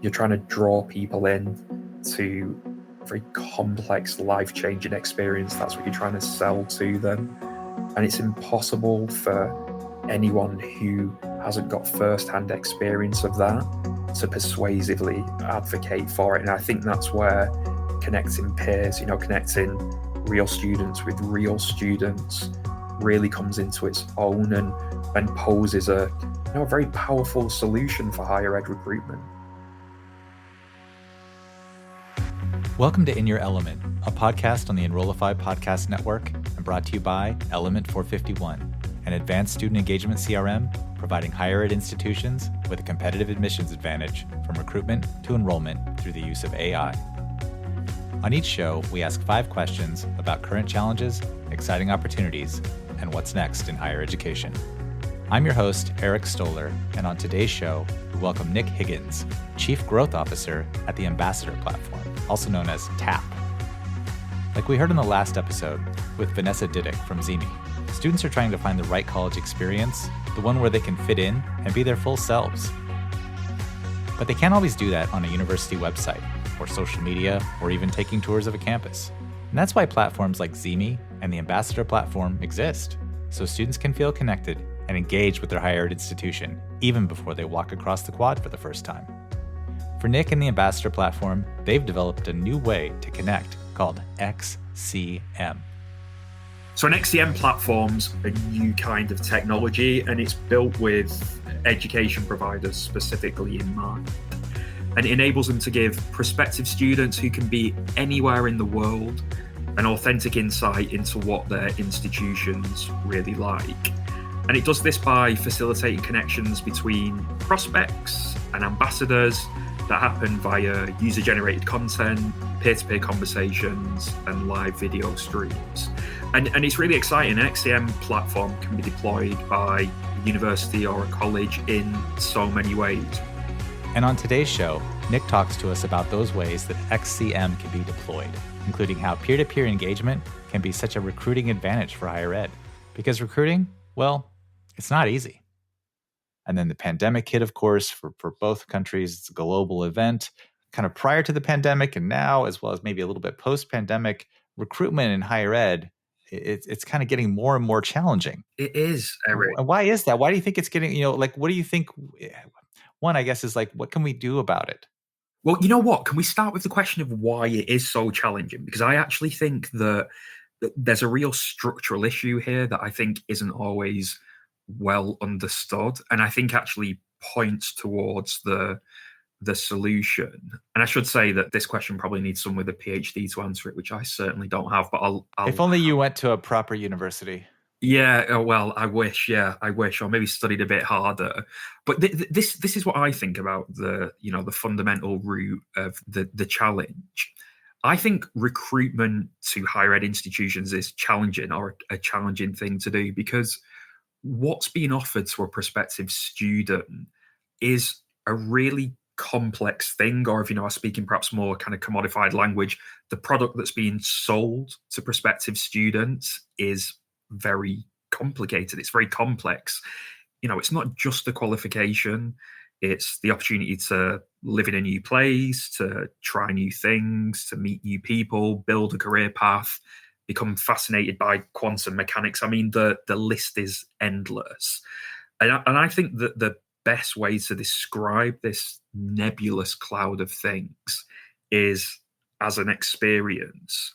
You're trying to draw people in to a very complex, life-changing experience. That's what you're trying to sell to them. And it's impossible for anyone who hasn't got first-hand experience of that to persuasively advocate for it. And I think that's where connecting peers, connecting real students with real students really comes into its own and poses a very powerful solution for higher ed recruitment. Welcome to In Your Element, a podcast on the Enrollify Podcast Network and brought to you by Element 451, an advanced student engagement CRM providing higher ed institutions with a competitive admissions advantage from recruitment to enrollment through the use of AI. On each show, we ask 5 questions about current challenges, exciting opportunities, and what's next in higher education. I'm your host, Eric Stoller, and on today's show, we welcome Nik Higgins, Chief Growth Officer at the Ambassador Platform, also known as TAP. Like we heard in the last episode with Vanessa Diddick from Zimi, students are trying to find the right college experience, the one where they can fit in and be their full selves. But they can't always do that on a university website, or social media, or even taking tours of a campus. And that's why platforms like Zimi and the Ambassador Platform exist, so students can feel connected and engage with their higher ed institution, even before they walk across the quad for the first time. For Nik and the Ambassador Platform, they've developed a new way to connect called XCM. So an XCM platform's a new kind of technology, and it's built with education providers specifically in mind. And it enables them to give prospective students who can be anywhere in the world an authentic insight into what their institutions really like. And it does this by facilitating connections between prospects and ambassadors that happen via user-generated content, peer-to-peer conversations, and live video streams. And it's really exciting. An XCM platform can be deployed by a university or a college in so many ways. And on today's show, Nik talks to us about those ways that XCM can be deployed, including how peer-to-peer engagement can be such a recruiting advantage for higher ed. Because recruiting, well, it's not easy. And then the pandemic hit, of course, for both countries. It's a global event. Kind of prior to the pandemic and now, as well as maybe a little bit post-pandemic, recruitment in higher ed, it's kind of getting more and more challenging. It is, Eric. And why is that? Why do you think it's getting, what do you think? One, I guess, is what can we do about it? Well, you know what? Can we start with the question of why it is so challenging? Because I actually think that there's a real structural issue here that I think isn't always well understood, and I think actually points towards the solution. And I should say that this question probably needs someone with a PhD to answer it, which I certainly don't have, but I'll if only you went to a proper university. Yeah, well, I wish, or maybe studied a bit harder. But this is what I think about the fundamental root of the challenge. I think recruitment to higher ed institutions is challenging, or a challenging thing to do, because what's being offered to a prospective student is a really complex thing, or if I speak in perhaps more kind of commodified language, the product that's being sold to prospective students is very complicated. It's very complex. It's not just a qualification. It's the opportunity to live in a new place, to try new things, to meet new people, build a career path, become fascinated by quantum mechanics. I mean, the list is endless. And I think that the best way to describe this nebulous cloud of things is as an experience.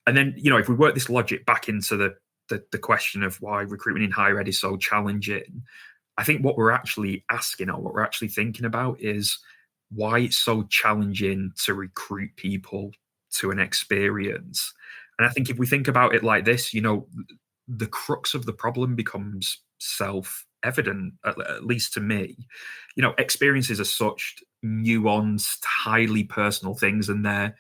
And then, if we work this logic back into the question of why recruitment in higher ed is so challenging, I think what we're actually asking, or what we're actually thinking about, is why it's so challenging to recruit people to an experience. And I think if we think about it like this, the crux of the problem becomes self-evident, at least to me. Experiences are such nuanced, highly personal things, and they're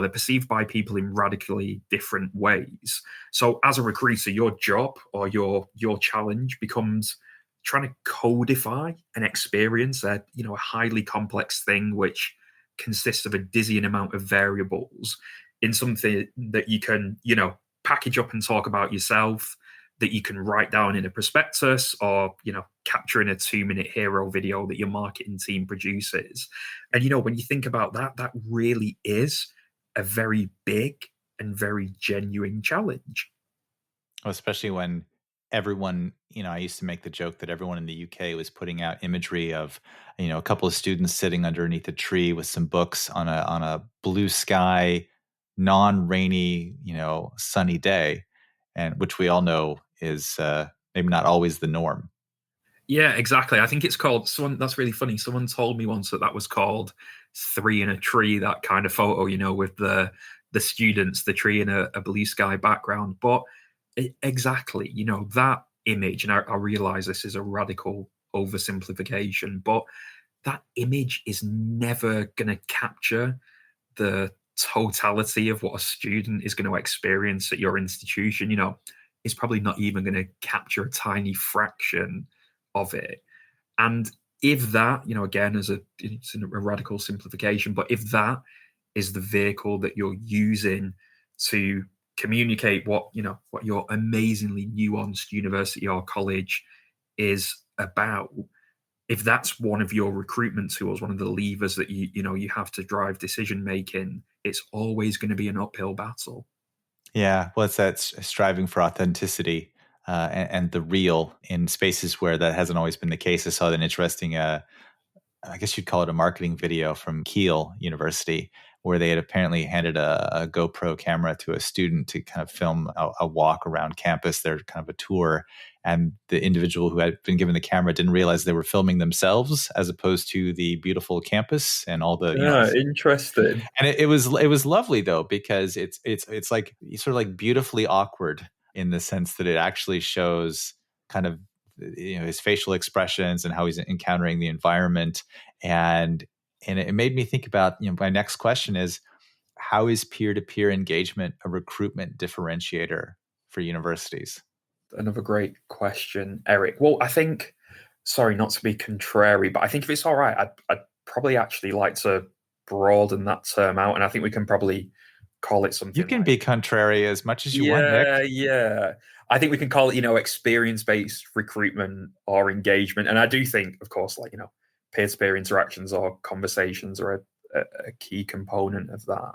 perceived by people in radically different ways. So as a recruiter, your job or your challenge becomes trying to codify an experience, a highly complex thing which consists of a dizzying amount of variables, in something that you can, package up and talk about yourself, that you can write down in a prospectus or, capture in a 2-minute hero video that your marketing team produces. And, when you think about that, that really is a very big and very genuine challenge. Especially when everyone, I used to make the joke that everyone in the UK was putting out imagery of, a couple of students sitting underneath a tree with some books on a blue sky, non-rainy, sunny day, and which we all know is maybe not always the norm. Yeah, exactly. I think it's called someone. That's really funny. Someone told me once that was called "Three in a Tree." That kind of photo, with the students, the tree in a blue sky background. But exactly, that image, and I realize this is a radical oversimplification, but that image is never going to capture the totality of what a student is going to experience at your institution. It's probably not even going to capture a tiny fraction of it. And if that, again, it's a radical simplification, but if that is the vehicle that you're using to communicate what your amazingly nuanced university or college is about, if that's one of your recruitment tools, one of the levers that you have to drive decision making, it's always going to be an uphill battle. Yeah, well, it's that striving for authenticity and the real in spaces where that hasn't always been the case. I saw an interesting, I guess you'd call it a marketing video from Kiel University, where they had apparently handed a GoPro camera to a student to kind of film a walk around campus. They're kind of a tour. And the individual who had been given the camera didn't realize they were filming themselves as opposed to the beautiful campus and all the, Interesting. and it was lovely though, because it's like sort of like beautifully awkward in the sense that it actually shows kind of his facial expressions and how he's encountering the environment, and it made me think about my next question is, how is peer-to-peer engagement a recruitment differentiator for universities? Another great question, Eric. Well, I think, sorry, not to be contrary, but I think if it's all right, I'd probably actually like to broaden that term out, and I think we can probably call it something. You can be contrary as much as you want, Yeah, Nick. yeah. I think we can call it, experience-based recruitment or engagement. And I do think, of course, peer-to-peer interactions or conversations are a key component of that.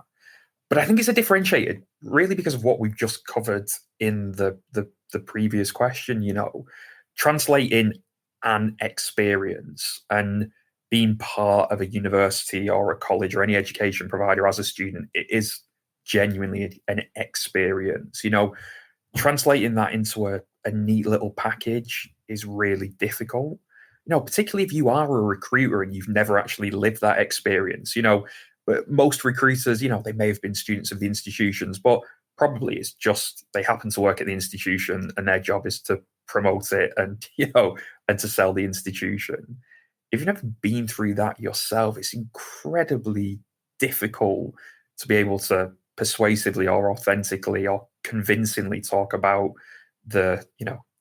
But I think it's a differentiated, really, because of what we've just covered in the previous question. Translating an experience and being part of a university or a college or any education provider as a student, it is genuinely an experience. Translating that into a neat little package is really difficult. Particularly if you are a recruiter and you've never actually lived that experience. But most recruiters, they may have been students of the institutions, but probably it's just they happen to work at the institution and their job is to promote it and and to sell the institution. If you've never been through that yourself, it's incredibly difficult to be able to persuasively or authentically or convincingly talk about the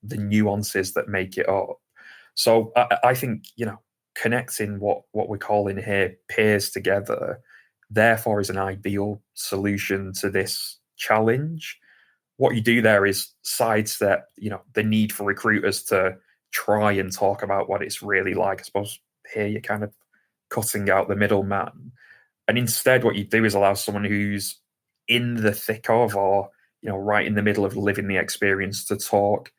nuances that make it up. So I think connecting what we're calling here peers together, therefore, is an ideal solution to this challenge. What you do there is sidestep the need for recruiters to try and talk about what it's really like. I suppose here you're kind of cutting out the middleman, and instead what you do is allow someone who's in the thick of, or right in the middle of living the experience, to talk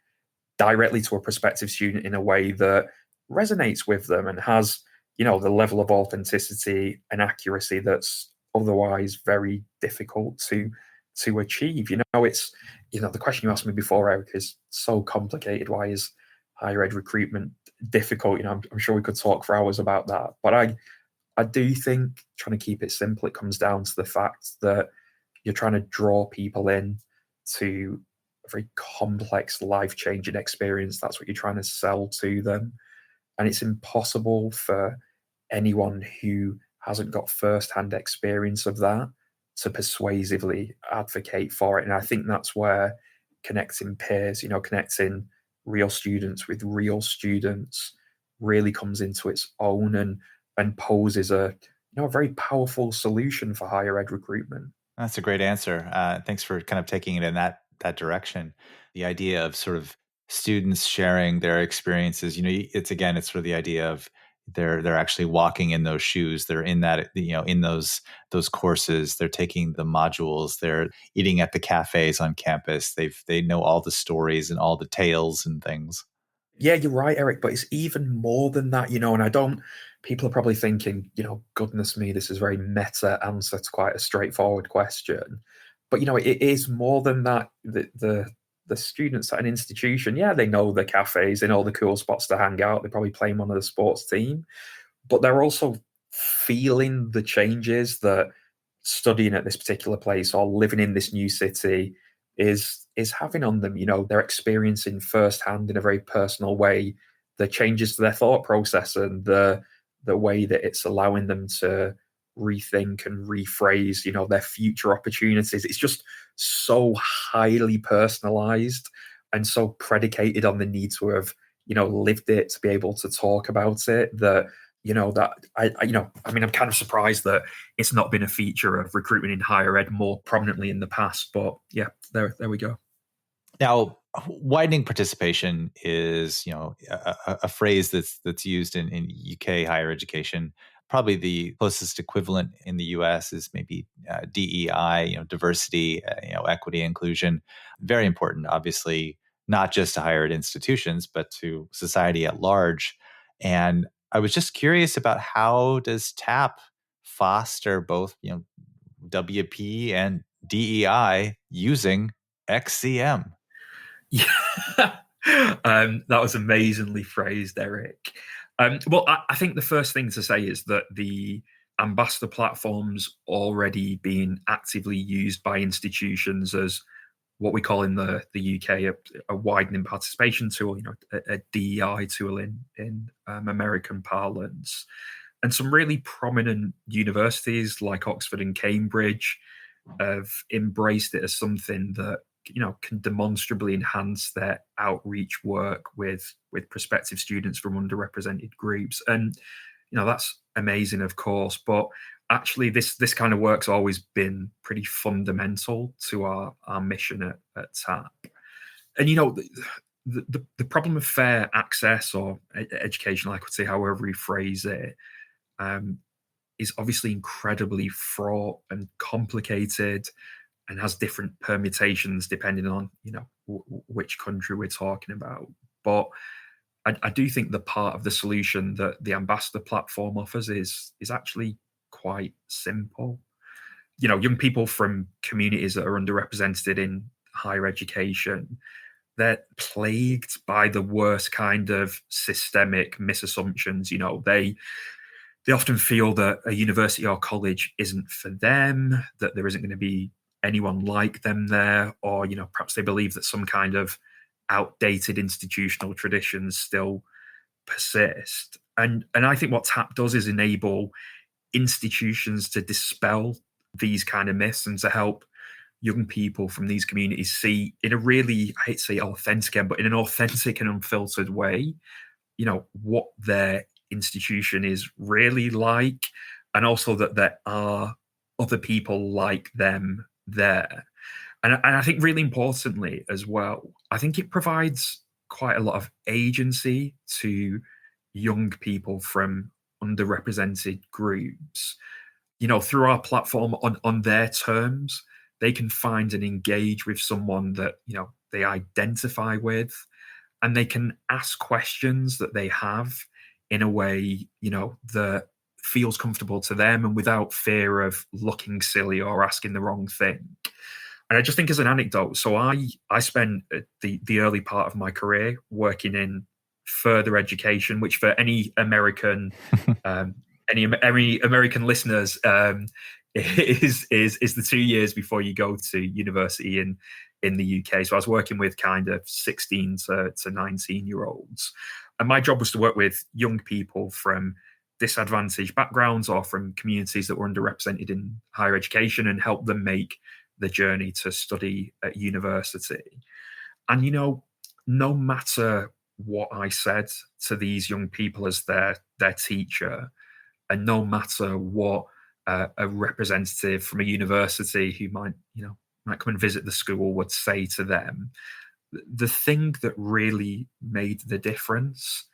directly to a prospective student in a way that resonates with them and has the level of authenticity and accuracy that's otherwise very difficult to achieve. It's the question you asked me before, Eric, is so complicated. Why is higher ed recruitment difficult? I'm sure we could talk for hours about that, but I do think, trying to keep it simple, it comes down to the fact that you're trying to draw people in to a very complex, life-changing experience. That's what you're trying to sell to them. And it's impossible for anyone who hasn't got first-hand experience of that to persuasively advocate for it. And I think that's where connecting peers, connecting real students with real students really comes into its own and poses a very powerful solution for higher ed recruitment. That's a great answer. Thanks for kind of taking it in that that direction. The idea of sort of students sharing their experiences, it's sort of the idea of they're actually walking in those shoes. They're in that, in those courses. They're taking the modules. They're eating at the cafes on campus. They know all the stories and all the tales and things. Yeah, you're right, Eric, but it's even more than that, and I don't, people are probably thinking, goodness me, this is a very meta answer to quite a straightforward question. But, it is more than that. The students at an institution, yeah, they know the cafes, they know the cool spots to hang out, they probably play one of the sports team, but they're also feeling the changes that studying at this particular place or living in this new city is having on them. They're experiencing firsthand in a very personal way the changes to their thought process and the way that it's allowing them to rethink and rephrase, their future opportunities. It's just so highly personalized and so predicated on the need to have, lived it, to be able to talk about it, that that I'm kind of surprised that it's not been a feature of recruitment in higher ed more prominently in the past. But yeah, there we go. Now, widening participation is, a phrase that's used in UK higher education. Probably the closest equivalent in the US is maybe DEI, diversity, equity, inclusion. Very important, obviously, not just to higher ed institutions, but to society at large. And I was just curious about, how does TAP foster both, WP and DEI using XCM? Yeah. That was amazingly phrased, Eric. Well, I think the first thing to say is that the ambassador platform's already being actively used by institutions as what we call in the UK a widening participation tool, a DEI tool in American parlance. And some really prominent universities like Oxford and Cambridge have embraced it as something that can demonstrably enhance their outreach work with prospective students from underrepresented groups. And that's amazing, of course, but actually this kind of work's always been pretty fundamental to our mission at TAP. And the problem of fair access or educational equity, however we phrase it, is obviously incredibly fraught and complicated and has different permutations depending on which country we're talking about. But I do think the part of the solution that the ambassador platform offers is actually quite simple. Young people from communities that are underrepresented in higher education, they're plagued by the worst kind of systemic misassumptions. They often feel that a university or college isn't for them, that there isn't going to be anyone like them there, or perhaps they believe that some kind of outdated institutional traditions still persist. And I think what TAP does is enable institutions to dispel these kind of myths and to help young people from these communities see, in a really, I hate to say authentic, but in an authentic and unfiltered way, what their institution is really like, and also that there are other people like them there. And I think really importantly as well, I think it provides quite a lot of agency to young people from underrepresented groups. Through our platform on their terms, they can find and engage with someone that, they identify with, and they can ask questions that they have in a way, that feels comfortable to them and without fear of looking silly or asking the wrong thing. And I just think, as an anecdote, so I spent the early part of my career working in further education, which for any American any American listeners is the 2 years before you go to university in the UK. So I was working with kind of 16 to 19-year-olds, and my job was to work with young people from disadvantaged backgrounds or from communities that were underrepresented in higher education and help them make the journey to study at university. And no matter what I said to these young people as their teacher, and no matter what a representative from a university who might might come and visit the school would say to them, the thing that really made the difference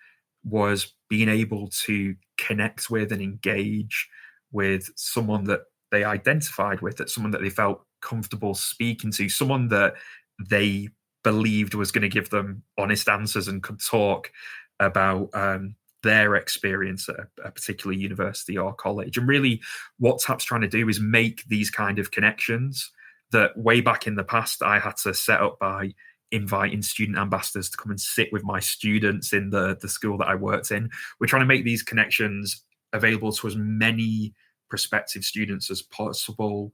was being able to connect with and engage with someone that they identified with, that someone that they felt comfortable speaking to, someone that they believed was going to give them honest answers and could talk about their experience at a particular university or college. And really what TAP's trying to do is make these kind of connections that way back in the past I had to set up by inviting student ambassadors to come and sit with my students in the school that I worked in. We're trying to make these connections available to as many prospective students as possible,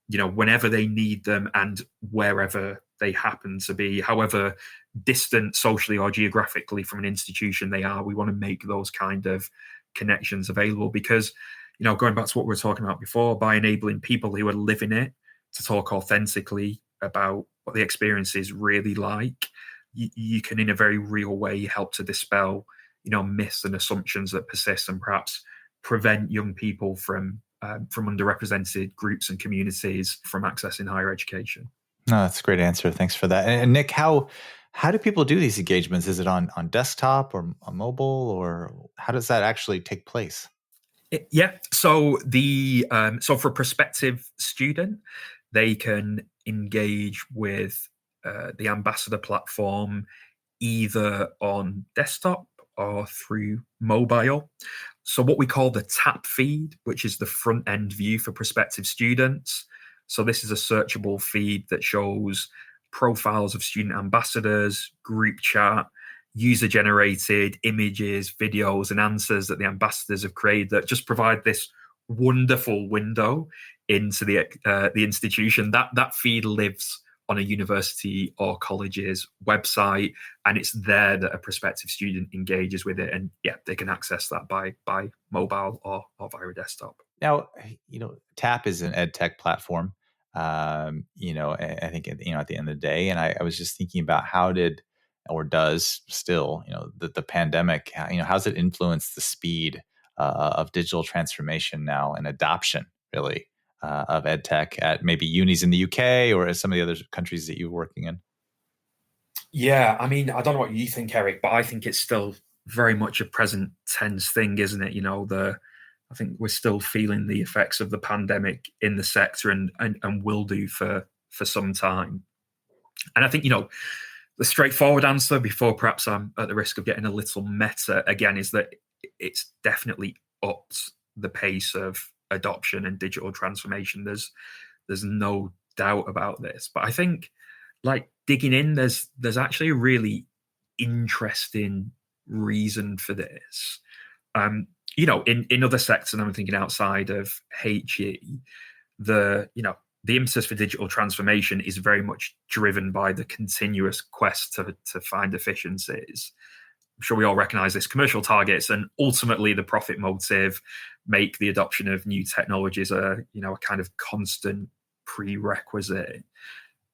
whenever they need them and wherever they happen to be, however distant socially or geographically from an institution they are. We want to make those kind of connections available because, going back to what we were talking about before, by enabling people who are living it to talk authentically about what the experience is really like, you can in a very real way help to dispel, myths and assumptions that persist and perhaps prevent young people from underrepresented groups and communities from accessing higher education. No, that's a great answer. Thanks for that. And Nick, how do people do these engagements? Is it on desktop or on mobile, or how does that actually take place? Yeah. So for a prospective student, they can engage with the Ambassador platform either on desktop or through mobile. So what we call the TAP feed, which is the front end view for prospective students. So this is a searchable feed that shows profiles of student ambassadors, group chat, user-generated images, videos, and answers that the ambassadors have created that just provide this wonderful window into the institution. That feed lives on a university or college's website, and it's there that a prospective student engages with it. And yeah, they can access that by mobile or via a desktop. Now, TAP is an ed tech platform. I think at the end of the day, and I was just thinking about how did or does still, the pandemic, how's it influenced the speed of digital transformation now and adoption, really, of ed tech at maybe unis in the UK or some of the other countries that you're working in? Yeah, I mean, I don't know what you think, Eric, but I think it's still very much a present tense thing, isn't it? I think we're still feeling the effects of the pandemic in the sector and will do for some time. And I think, the straightforward answer, before perhaps I'm at the risk of getting a little meta again, is that it's definitely upped the pace of adoption and digital transformation. There's no doubt about this. But I think, like, digging in, there's actually a really interesting reason for this. In other sectors, and I'm thinking outside of HE, the impetus for digital transformation is very much driven by the continuous quest to find efficiencies. I'm sure we all recognize this. Commercial targets and ultimately the profit motive make the adoption of new technologies a kind of constant prerequisite.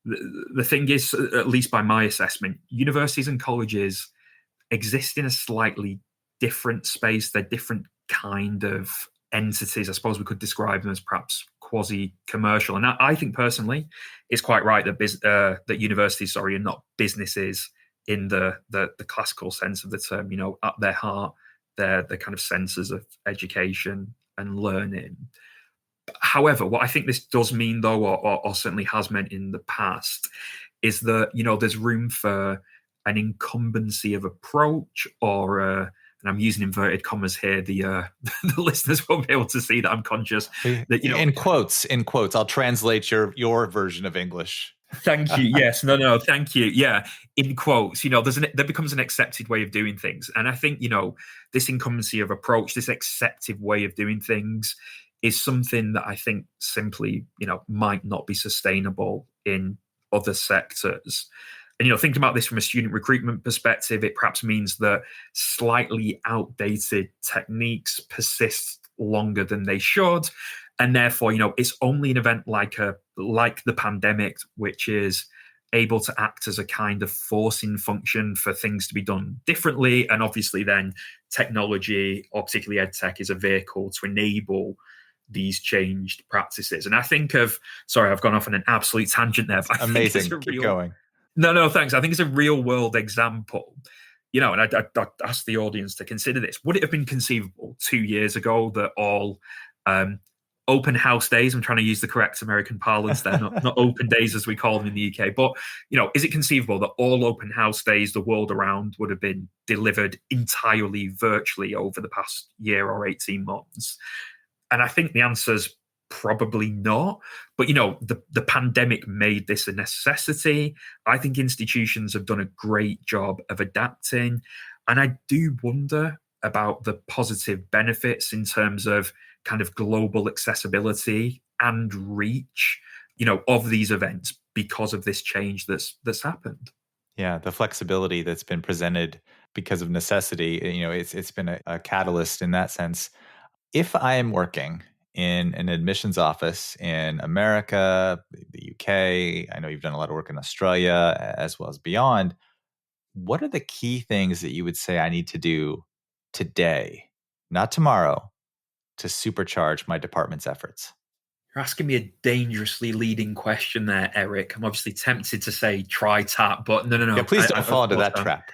The thing is, at least by my assessment, universities and colleges exist in a slightly different space. They're different kind of entities. I suppose we could describe them as perhaps quasi-commercial. And I think personally, it's quite right that that universities, are not businesses in the classical sense of the term. At their heart, they're the kind of centers of education and learning. However, what I think this does mean, though, or certainly has meant in the past, is that there's room for an incumbency of approach, or and I'm using inverted commas here. The listeners won't be able to see that I'm conscious that in quotes. I'll translate your version of English. Thank you. Yes. No. Thank you. Yeah. In quotes, there becomes an accepted way of doing things, and I think this incumbency of approach, this accepted way of doing things, is something that I think simply might not be sustainable in other sectors. And thinking about this from a student recruitment perspective, it perhaps means that slightly outdated techniques persist longer than they should. And therefore, it's only an event like the pandemic, which is able to act as a kind of forcing function for things to be done differently. And obviously then technology, or particularly ed tech, is a vehicle to enable these changed practices. And I think of, sorry, I've gone off on an absolute tangent there, but I think it's Amazing. Keep going. No, thanks. I think it's a real world example. And I'd ask the audience to consider this. Would it have been conceivable 2 years ago that all open house days, I'm trying to use the correct American parlance there, not open days as we call them in the UK, but, is it conceivable that all open house days the world around would have been delivered entirely virtually over the past year or 18 months? And I think the answer's probably not. But, the pandemic made this a necessity. I think institutions have done a great job of adapting. And I do wonder about the positive benefits in terms of kind of global accessibility and reach, of these events because of this change that's happened. Yeah, the flexibility that's been presented because of necessity, it's been a catalyst in that sense. If I am working in an admissions office in America, the UK, I know you've done a lot of work in Australia as well as beyond, what are the key things that you would say I need to do today, not tomorrow, to supercharge my department's efforts? You're asking me a dangerously leading question there, Eric. I'm obviously tempted to say try tap, but no. Yeah, please don't fall into that trap.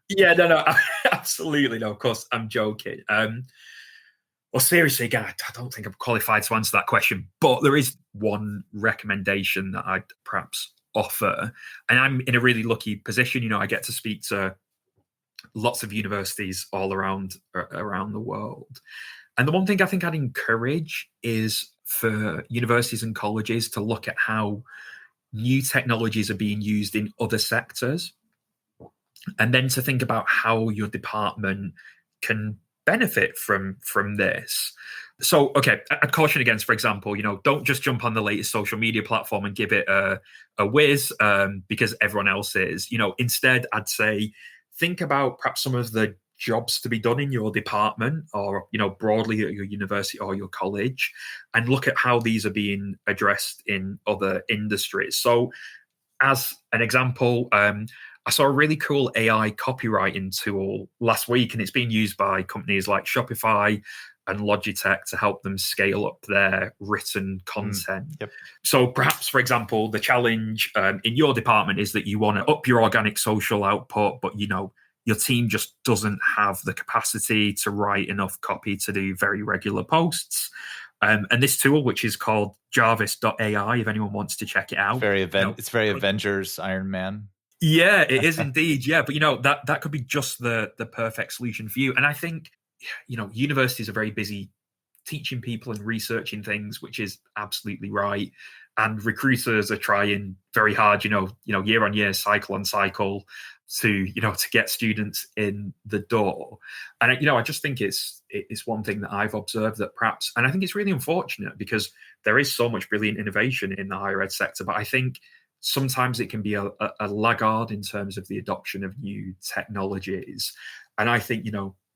Yeah, no, absolutely no. Of course, I'm joking. Well, seriously, again, I don't think I'm qualified to answer that question, but there is one recommendation that I'd perhaps offer. And I'm in a really lucky position. I get to speak to lots of universities all around the world. And the one thing I think I'd encourage is for universities and colleges to look at how new technologies are being used in other sectors, and then to think about how your department can benefit from this. So, okay, I'd caution against, for example, don't just jump on the latest social media platform and give it a whiz because everyone else is. Instead, I'd say think about perhaps some of the jobs to be done in your department or, broadly at your university or your college, and look at how these are being addressed in other industries. So, as an example, I saw a really cool AI copywriting tool last week, and it's being used by companies like Shopify and Logitech to help them scale up their written content. Yep. So perhaps, for example, the challenge in your department is that you want to up your organic social output, but your team just doesn't have the capacity to write enough copy to do very regular posts. And this tool, which is called Jarvis.ai, if anyone wants to check it out. It's very Avengers, Iron Man. Yeah, it is indeed. Yeah, but that could be just the perfect solution for you. And I think universities are very busy teaching people and researching things, which is absolutely right. And recruiters are trying very hard, year on year, cycle on cycle, to get students in the door. And I just think it's one thing that I've observed that perhaps, and I think it's really unfortunate because there is so much brilliant innovation in the higher ed sector, but I think sometimes it can be a laggard in terms of the adoption of new technologies. And I think,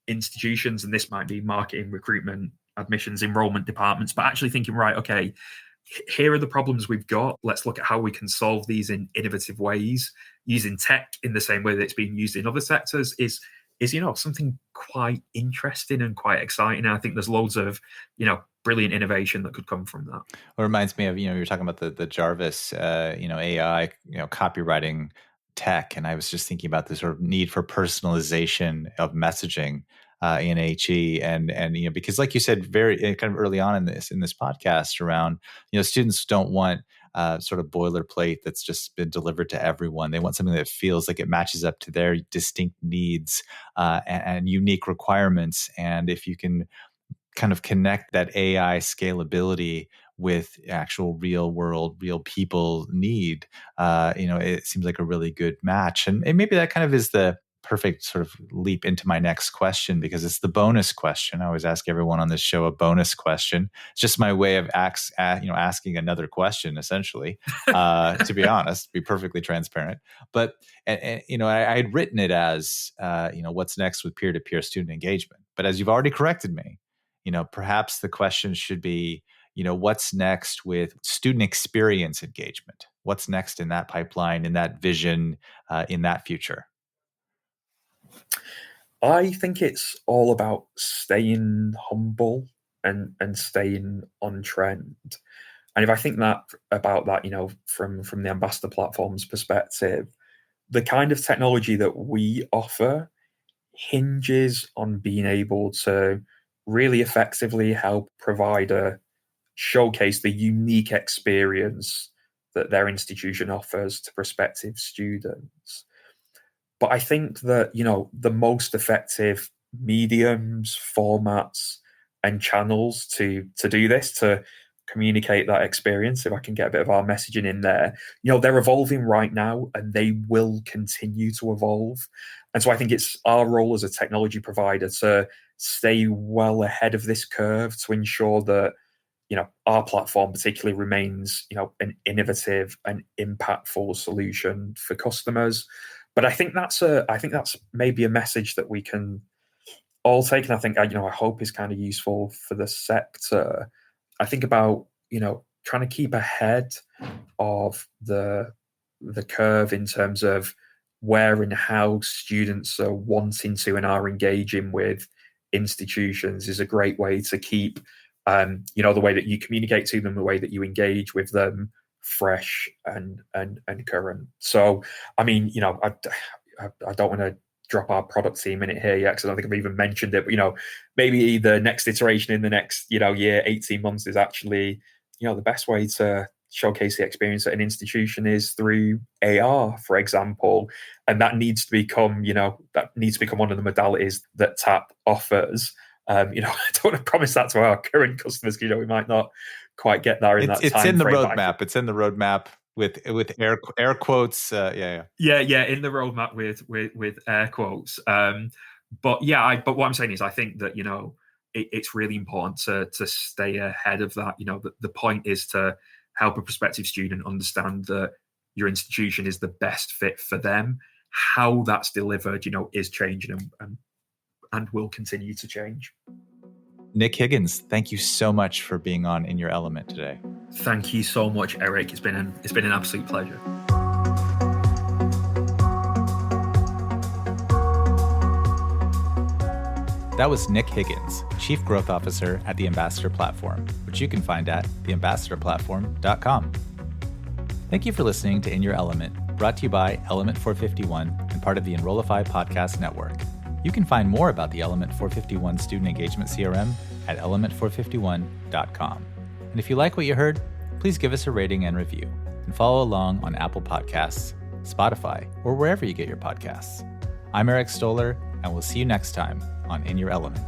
institutions, and this might be marketing, recruitment, admissions, enrollment departments, but actually thinking, right, okay, here are the problems we've got. Let's look at how we can solve these in innovative ways. Using tech in the same way that it's being used in other sectors is something quite interesting and quite exciting. And I think there's loads of, brilliant innovation that could come from that. It reminds me of, you were talking about the Jarvis, AI, copywriting tech. And I was just thinking about the sort of need for personalization of messaging in HE. And because like you said, very kind of early on in this podcast around, students don't want sort of boilerplate that's just been delivered to everyone. They want something that feels like it matches up to their distinct needs and unique requirements. And if you can kind of connect that AI scalability with actual real world, real people need, it seems like a really good match. And maybe that kind of is the perfect sort of leap into my next question, because it's the bonus question. I always ask everyone on this show a bonus question. It's just my way of asking another question, essentially, to be honest, be perfectly transparent. But, I had written it as, what's next with peer-to-peer student engagement. But as you've already corrected me, perhaps the question should be, what's next with student experience engagement? What's next in that pipeline, in that vision, in that future? I think it's all about staying humble and staying on trend. And if I think about that, from the ambassador platform's perspective, the kind of technology that we offer hinges on being able to really effectively help provider showcase the unique experience that their institution offers to prospective students. But I think that, the most effective mediums, formats, and channels to do this, to communicate that experience, if I can get a bit of our messaging in there, they're evolving right now and they will continue to evolve. And so I think it's our role as a technology provider to stay well ahead of this curve, to ensure that our platform particularly remains an innovative and impactful solution for customers. But I think that's maybe a message that we can all take, and I think I hope is kind of useful for the sector. I think about trying to keep ahead of the curve in terms of where and how students are wanting to and are engaging with institutions is a great way to keep the way that you communicate to them, the way that you engage with them, fresh and current. So I mean, I don't want to drop our product team in it here yet, because I don't think I've even mentioned it, but maybe the next iteration in the next year, 18 months is actually the best way to showcase the experience at an institution is through AR, for example, and that needs to become one of the modalities that TAP offers. I don't want to promise that to our current customers, because we might not quite get there in that time. It's in the roadmap. It's in the roadmap with air quotes. Yeah, in the roadmap with air quotes. But what I'm saying is, I think that it's really important to stay ahead of that. The point is to help a prospective student understand that your institution is the best fit for them. How that's delivered, is changing and will continue to change. Nik Higgins, thank you so much for being on In Your Element today. Thank you so much, Eric. It's been an absolute pleasure. That was Nik Higgins, Chief Growth Officer at the Ambassador Platform, which you can find at theambassadorplatform.com. Thank you for listening to In Your Element, brought to you by Element 451 and part of the Enrollify Podcast Network. You can find more about the Element 451 Student Engagement CRM at element451.com. And if you like what you heard, please give us a rating and review, and follow along on Apple Podcasts, Spotify, or wherever you get your podcasts. I'm Eric Stoller, and we'll see you next time on In Your Element.